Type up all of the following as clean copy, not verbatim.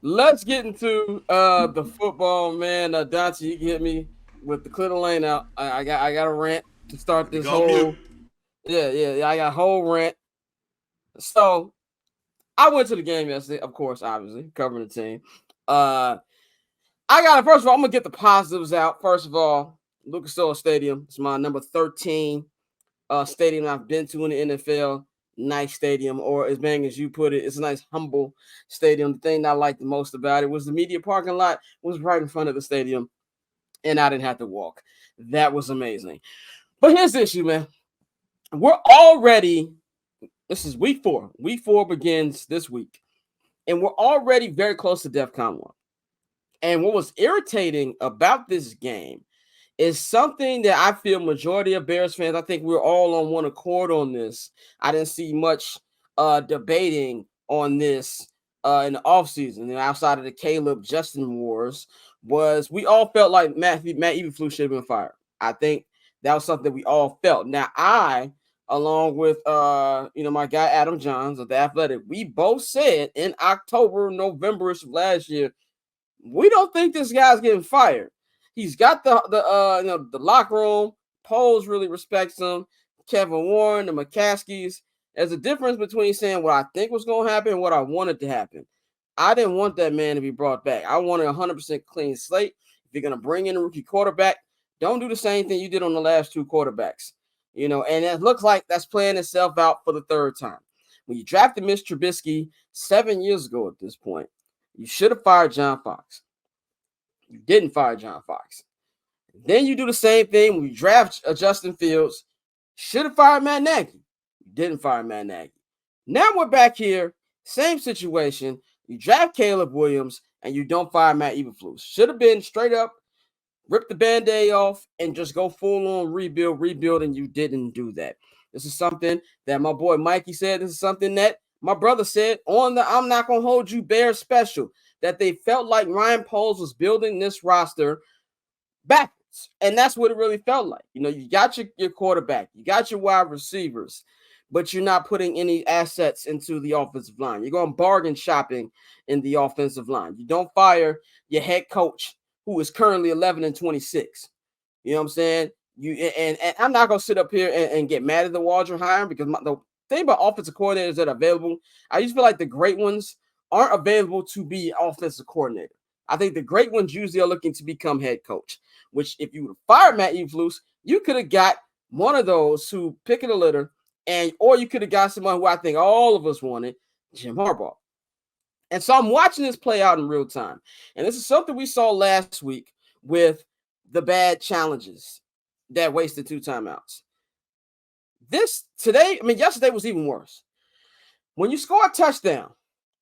let's get into the football, man. Dante, you can hit me with the clear the lane out. I got a rant to start Let me this go on mute. whole. Yeah. I got a whole rant. So I went to the game yesterday, of course, obviously covering the team. Uh, I got it. First of all, I'm gonna get the positives out. First of all, Lucas Oil Stadium. It's my number 13 stadium I've been to in the NFL. Nice stadium, or as bang as you put it, it's a nice humble stadium. The thing that I liked the most about it was the media parking lot was right in front of the stadium, and I didn't have to walk. That was amazing. But here's the issue, man. We're already this is week 4. Week 4 begins this week, and we're already very close to DEFCON 1. And what was irritating about this game is something that I feel majority of Bears fans, I think we're all on one accord on this. I didn't see much debating on this in the offseason and outside of the Caleb Justin wars was we all felt like Matt Eberflus should have been fired. I think that was something we all felt. Now I, along with my guy Adam Johns of the Athletic, we both said in October, November-ish of last year, we don't think this guy's getting fired. He's got the locker room. Poles really respects him. Kevin Warren, the McCaskies. There's a difference between saying what I think was going to happen and what I wanted to happen. I didn't want that man to be brought back. I wanted a 100% clean slate. If you're going to bring in a rookie quarterback, don't do the same thing you did on the last 2 quarterbacks. And it looks like that's playing itself out for the 3rd time. When you drafted Mitch Trubisky 7 years ago at this point, you should have fired John Fox. You didn't fire John Fox. Then you do the same thing when you draft Justin Fields. Should have fired Matt Nagy. You didn't fire Matt Nagy. Now we're back here, same situation. You draft Caleb Williams and you don't fire Matt Eberflus. Should have been straight up, rip the band-aid off and just go full on rebuild, and you didn't do that. This is something that my boy Mikey said. This is something that my brother said on the I'm Not Gonna Hold You Bears special, that they felt like Ryan Poles was building this roster backwards. And that's what it really felt like. You got your quarterback, you got your wide receivers, but you're not putting any assets into the offensive line. You're going bargain shopping in the offensive line. You don't fire your head coach, who is currently 11-26. You know what I'm saying? And I'm not gonna sit up here and get mad at the Waldron hiring because the thing about offensive coordinators that are available, I just feel like the great ones aren't available to be offensive coordinator. I think the great ones usually are looking to become head coach. Which, if you would have fired Matt Eberflus, you could have got one of those who pick of the litter, or you could have got someone who I think all of us wanted, Jim Harbaugh. And so I'm watching this play out in real time. And this is something we saw last week with the bad challenges that wasted 2 timeouts. Yesterday was even worse. When you score a touchdown,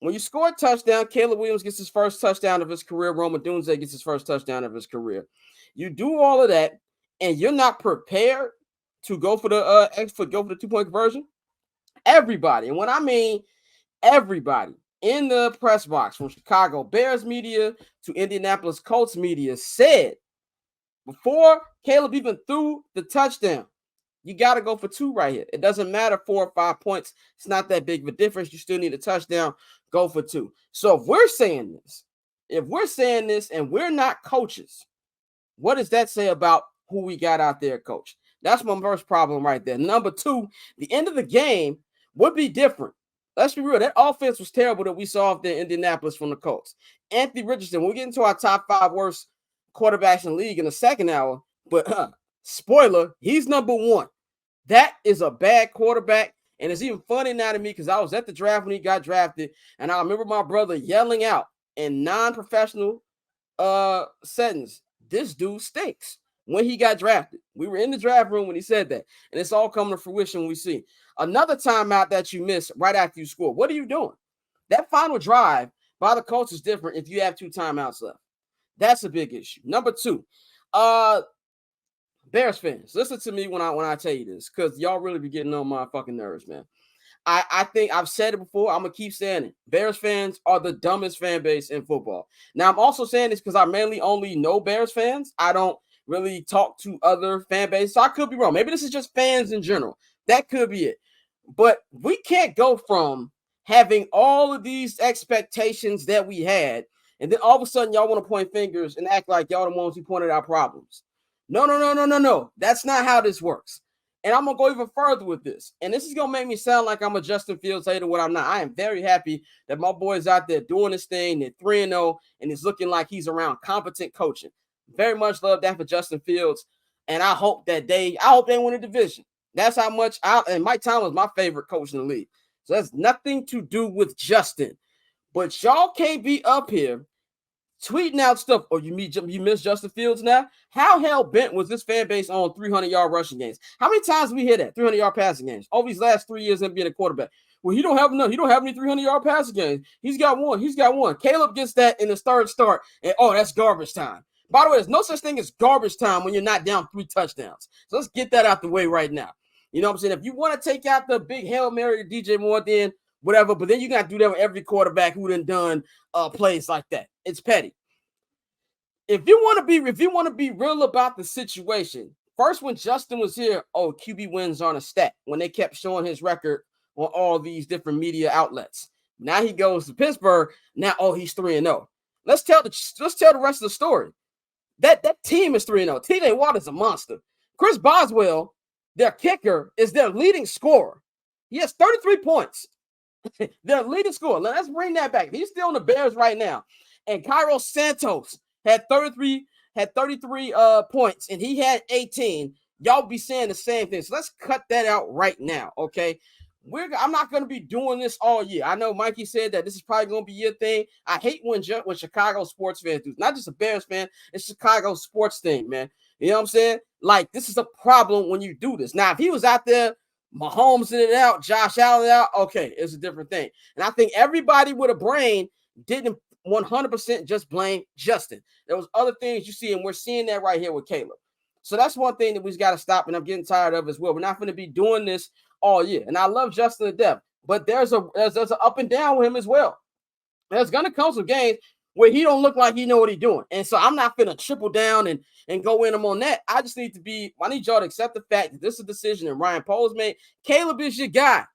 Caleb Williams gets his first touchdown of his career. Roma Dunze gets his first touchdown of his career. You do all of that, and you're not prepared to go for the 2-point conversion. Everybody, and when I mean everybody in the press box, from Chicago Bears media to Indianapolis Colts media, said before Caleb even threw the touchdown, you got to go for 2 right here. It doesn't matter 4 or 5 points. It's not that big of a difference. You still need a touchdown. Go for 2. So if we're saying this and we're not coaches, what does that say about who we got out there, coach? That's my first problem right there. Number 2, the end of the game would be different. Let's be real. That offense was terrible that we saw off there in Indianapolis from the Colts. Anthony Richardson, we'll get into our top 5 worst quarterbacks in the league in the second hour, but spoiler, he's number 1. That is a bad quarterback. And it's even funny now to me because I was at the draft when he got drafted, and I remember my brother yelling out in non-professional settings, "This dude stinks," when he got drafted. We were in the draft room when he said that, and it's all coming to fruition when we see another timeout that you miss right after you score. What are you doing? That final drive by the Colts is different if you have 2 timeouts left. That's a big issue. Number 2, Bears fans, listen to me when I tell you this, because y'all really be getting on my fucking nerves, man. I think I've said it before. I'm gonna keep saying it. Bears fans are the dumbest fan base in football. Now I'm also saying this because I mainly only know Bears fans. I don't really talk to other fan bases. So I could be wrong. Maybe this is just fans in general. That could be it. But we can't go from having all of these expectations that we had, and then all of a sudden y'all want to point fingers and act like y'all the ones who pointed out problems. No. That's not how this works. And I'm going to go even further with this. And this is going to make me sound like I'm a Justin Fields hater, what I'm not. I am very happy that my boy's out there doing this thing. They're 3-0, and it's looking like he's around competent coaching. Very much love that for Justin Fields. And I hope they win a division. That's how much and Mike Tomlin was my favorite coach in the league. So that's nothing to do with Justin. But y'all can't be up here tweeting out stuff. Oh, you miss Justin Fields now? How hell bent was this fan base on 300-yard rushing games? How many times we hear that 300-yard passing games over these last 3 years of being a quarterback? Well, he don't have any 300-yard passing games. He's got one. Caleb gets that in his third start, and that's garbage time. By the way, there's no such thing as garbage time when you're not down 3 touchdowns. So let's get that out the way right now. You know what I'm saying? If you want to take out the big Hail Mary to DJ Moore, then whatever, but then you got to do that with every quarterback who done plays like that. It's petty. If you want to be real about the situation, first when Justin was here, QB wins on a stat when they kept showing his record on all these different media outlets. Now he goes to Pittsburgh. Now, he's 3-0. Let's tell the rest of the story. That team is 3-0. TJ Watt is a monster. Chris Boswell, their kicker, is their leading scorer. He has 33 points. Their leading scorer. Let's bring that back. He's still on the Bears right now. And Cairo Santos had 33 points, and he had 18. Y'all be saying the same thing. So let's cut that out right now, okay? I'm not going to be doing this all year. I know Mikey said that this is probably going to be your thing. I hate when Chicago sports fans do. Not just a Bears fan, it's Chicago sports thing, man. You know what I'm saying? Like, this is a problem when you do this. Now, if he was out there, Mahomes in it out, Josh Allen out, okay, it's a different thing. And I think everybody with a brain didn't 100% just blame Justin. There was other things you see, and we're seeing that right here with Caleb. So that's one thing that we've got to stop, and I'm getting tired of as well. We're not going to be doing this all year. And I love Justin to death, but there's an up and down with him as well. There's going to come some games where he don't look like he know what he's doing. And so I'm not going to triple down and go in him on that. I need y'all to accept the fact that this is a decision that Ryan Poles made. Caleb is your guy.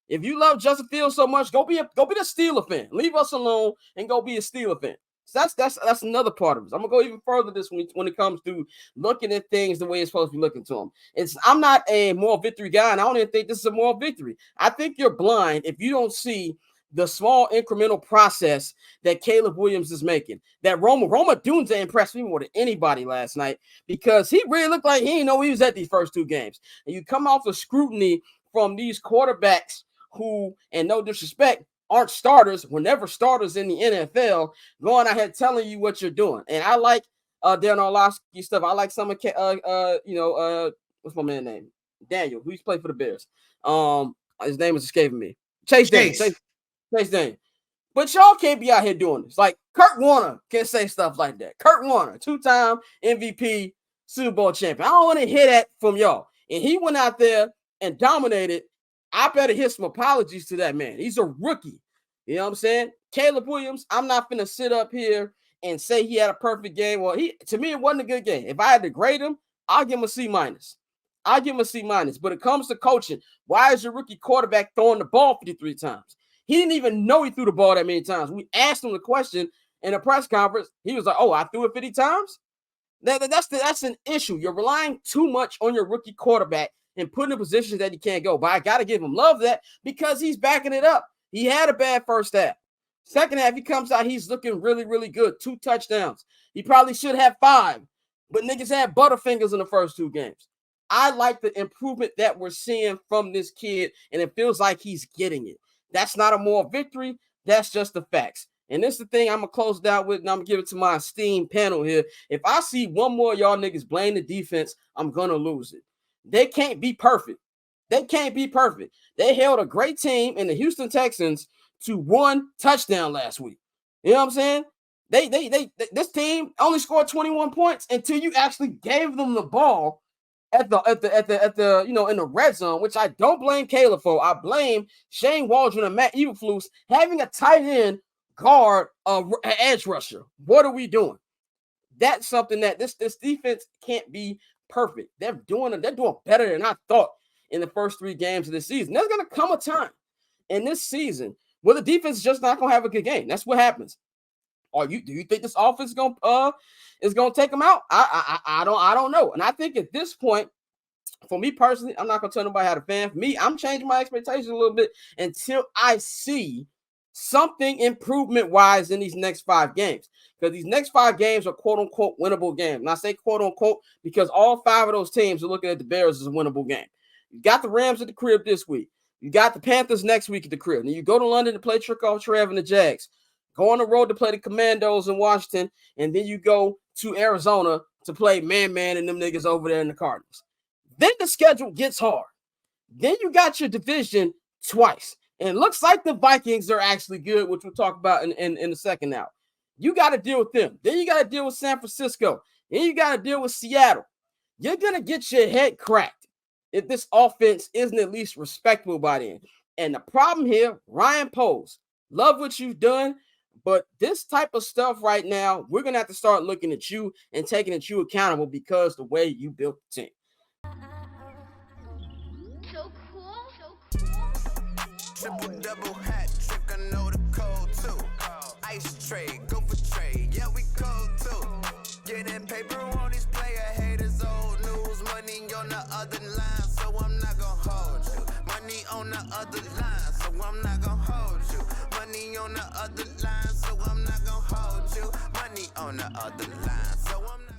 If you love Justin Fields so much, go be the Steeler fan. Leave us alone and go be a Steeler fan. So that's another part of it. I'm gonna go even further this when it comes to looking at things the way it's supposed to be looking to them. I'm not a moral victory guy, and I don't even think this is a moral victory. I think you're blind if you don't see the small incremental process that Caleb Williams is making. That Roma Dunze impressed me more than anybody last night because he really looked like he didn't know he was at these first 2 games. And you come off of scrutiny from these quarterbacks who, and no disrespect, aren't starters, were never starters in the NFL, going ahead telling you what you're doing. And I like Darren Orlovsky stuff. I like some of what's my man's name? Daniel, who's played for the Bears. His name is escaping me. Chase Daniel. But y'all can't be out here doing this. Like Kurt Warner can say stuff like that. Kurt Warner, 2-time MVP, Super Bowl champion. I don't want to hear that from y'all. And he went out there and dominated. I better hear some apologies to that man. He's a rookie. You know what I'm saying? Caleb Williams, I'm not going to sit up here and say he had a perfect game. Well, to me, it wasn't a good game. If I had to grade him, I'll give him a C-. I'll give him a C-. But it comes to coaching. Why is your rookie quarterback throwing the ball 53 times? He didn't even know he threw the ball that many times. We asked him the question in a press conference. He was like, I threw it 50 times? That's an issue. You're relying too much on your rookie quarterback and put in positions that he can't go. But I got to give him love that because he's backing it up. He had a bad first half. Second half, he comes out, he's looking really, really good. 2 touchdowns. He probably should have 5, but niggas had butterfingers in the first 2 games. I like the improvement that we're seeing from this kid, and it feels like he's getting it. That's not a moral victory. That's just the facts. And this is the thing I'm going to close down with, and I'm going to give it to my esteemed panel here. If I see one more y'all niggas blame the defense, I'm going to lose it. They can't be perfect. They held a great team in the Houston Texans to 1 touchdown last week. You know what I'm saying? This team only scored 21 points until you actually gave them the ball at the in the red zone, which I don't blame Caleb for. I blame Shane Waldron and Matt Eberflus having a tight end guard an edge rusher. What are we doing? That's something that this defense can't be perfect. They're doing better than I thought in the first 3 games of this season. There's going to come a time in this season Well, the defense is just not gonna have a good game. That's what happens. Do you think this offense is gonna take them out? I don't know. And I think at this point, for me personally, I'm not gonna tell nobody how to fan. For me, I'm changing my expectations a little bit until I see something improvement wise in these next 5 games. Because these next 5 games are quote unquote winnable games. And I say quote unquote because all 5 of those teams are looking at the Bears as a winnable game. You got the Rams at the crib this week. You got the Panthers next week at the crib. And you go to London to play Trick Off Trev and the Jags. Go on the road to play the Commandos in Washington. And then you go to Arizona to play man and them niggas over there in the Cardinals. Then the schedule gets hard. Then you got your division twice. And it looks like the Vikings are actually good, which we'll talk about in the second now. You got to deal with them. Then you got to deal with San Francisco. Then you got to deal with Seattle. You're going to get your head cracked if this offense isn't at least respectable by then. And the problem here, Ryan Poles, love what you've done, but this type of stuff right now, we're going to have to start looking at you and taking at you accountable because the way you built the team. So cool. Triple double hat trick, I know the code too. Ice trade, go for trade, yeah we cold too. Getting paper on these player haters, old news. Money on the other line, so I'm not gonna hold you. Money on the other line, so I'm not gonna hold you. Money on the other line, so I'm not gonna hold you. Money on the other line, so I'm not